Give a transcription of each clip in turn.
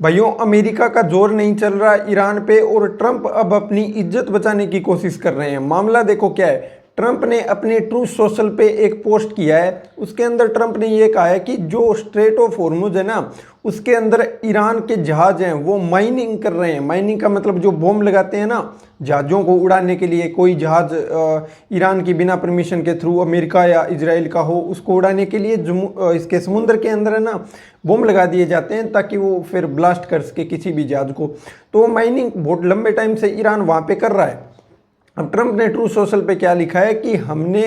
भाइयों, अमेरिका का जोर नहीं चल रहा ईरान पे और ट्रंप अब अपनी इज्जत बचाने की कोशिश कर रहे हैं। मामला देखो क्या है। ट्रंप ने अपने ट्रूथ सोशल पे एक पोस्ट किया है। उसके अंदर ट्रंप ने ये कहा है कि जो स्ट्रेट ऑफ हॉर्मुज है ना, उसके अंदर ईरान के जहाज हैं वो माइनिंग कर रहे हैं। माइनिंग का मतलब जो बॉम्ब लगाते हैं ना जहाज़ों को उड़ाने के लिए, कोई जहाज़ ईरान की बिना परमिशन के थ्रू अमेरिका या इजराइल का हो, उसको उड़ाने के लिए इसके समुद्र के अंदर है ना बॉम्ब लगा दिए जाते हैं ताकि वो फिर ब्लास्ट कर सके किसी भी जहाज़ को। तो माइनिंग बहुत लंबे टाइम से ईरान वहाँ पे कर रहा है। अब ट्रंप ने ट्रू सोशल पे क्या लिखा है कि हमने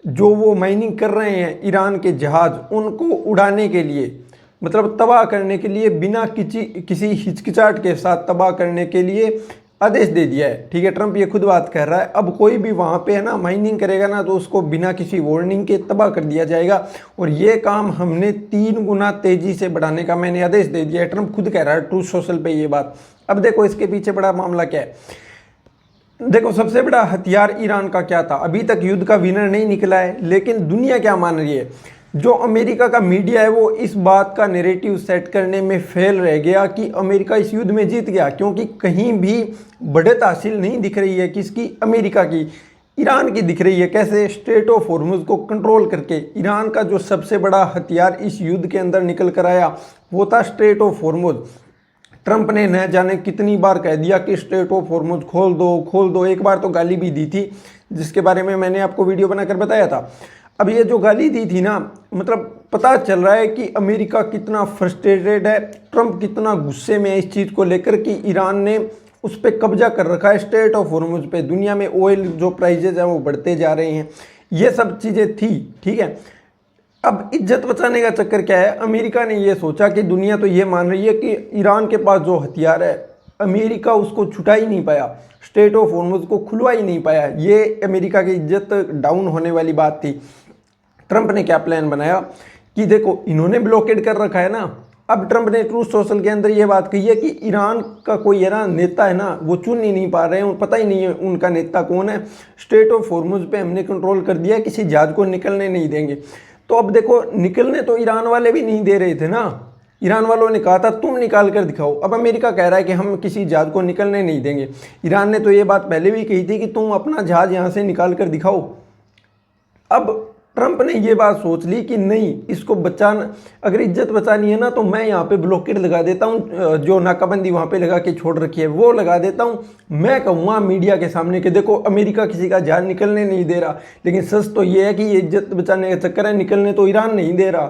जो वो माइनिंग कर रहे हैं ईरान के जहाज़, उनको उड़ाने के लिए, मतलब तबाह करने के लिए, बिना किसी हिचकिचाहट के साथ तबाह करने के लिए आदेश दे दिया है। ठीक है, ट्रंप ये खुद बात कर रहा है। अब कोई भी वहाँ पे है ना माइनिंग करेगा ना तो उसको बिना किसी वार्निंग के तबाह कर दिया जाएगा, और ये काम हमने 3 गुना तेज़ी से बढ़ाने का मैंने आदेश दे दिया है। ट्रंप खुद कह रहा है ट्रू सोशल पे ये बात। अब देखो इसके पीछे बड़ा मामला क्या है। देखो, सबसे बड़ा हथियार ईरान का क्या था, अभी तक युद्ध का विनर नहीं निकला है, लेकिन दुनिया क्या मान रही है। जो अमेरिका का मीडिया है वो इस बात का नैरेटिव सेट करने में फेल रह गया कि अमेरिका इस युद्ध में जीत गया, क्योंकि कहीं भी बढ़त हासिल नहीं दिख रही है किसकी, अमेरिका की। ईरान की दिख रही है। कैसे? स्ट्रेट ऑफ हॉर्मुज को कंट्रोल करके। ईरान का जो सबसे बड़ा हथियार इस युद्ध के अंदर निकल कर आया वो था स्ट्रेट ऑफ हॉर्मुज। ट्रंप ने न जाने कितनी बार कह दिया कि स्ट्रेट ऑफ हॉर्मुज खोल दो खोल दो। एक बार तो गाली भी दी थी, जिसके बारे में मैंने आपको वीडियो बनाकर बताया था। अब ये जो गाली दी थी ना, मतलब पता चल रहा है कि अमेरिका कितना फ्रस्ट्रेटेड है, ट्रंप कितना गुस्से में है इस चीज़ को लेकर कि ईरान ने उस पर कब्जा कर रखा है स्ट्रेट ऑफ हॉर्मुज पे। दुनिया में ऑयल जो प्राइजेज हैं वो बढ़ते जा रहे हैं, ये सब चीज़ें थी। ठीक है, अब इज्जत बचाने का चक्कर क्या है, अमेरिका ने ये सोचा कि दुनिया तो ये मान रही है कि ईरान के पास जो हथियार है अमेरिका उसको छुटा ही नहीं पाया, स्ट्रेट ऑफ हॉर्मुज को खुलवा ही नहीं पाया। ये अमेरिका की इज्जत डाउन होने वाली बात थी। ट्रंप ने क्या प्लान बनाया कि देखो इन्होंने ब्लॉकेड कर रखा है ना। अब ट्रंप ने ट्रूथ सोशल के अंदर ये बात कही है कि ईरान का कोई है ना नेता है ना, वो चुन ही नहीं पा रहे हैं, पता ही नहीं है उनका नेता कौन है। स्ट्रेट ऑफ हॉर्मुज पे हमने कंट्रोल कर दिया, किसी जहाज को निकलने नहीं देंगे। तो अब देखो, निकलने तो ईरान वाले भी नहीं दे रहे थे ना। ईरान वालों ने कहा था तुम निकाल कर दिखाओ। अब अमेरिका कह रहा है कि हम किसी जहाज को निकलने नहीं देंगे। ईरान ने तो ये बात पहले भी कही थी कि तुम अपना जहाज यहाँ से निकाल कर दिखाओ। अब ट्रंप ने ये बात सोच ली कि नहीं, इसको बचाना, अगर इज्जत बचानी है ना तो मैं यहाँ पे ब्लॉकेड लगा देता हूँ, जो नाकाबंदी वहाँ पे लगा के छोड़ रखी है वो लगा देता हूँ। मैं कहूँगा मीडिया के सामने कि देखो अमेरिका किसी का जहाज निकलने नहीं दे रहा, लेकिन सच तो ये है कि ये इज्जत बचाने का चक्कर है, निकलने तो ईरान नहीं दे रहा।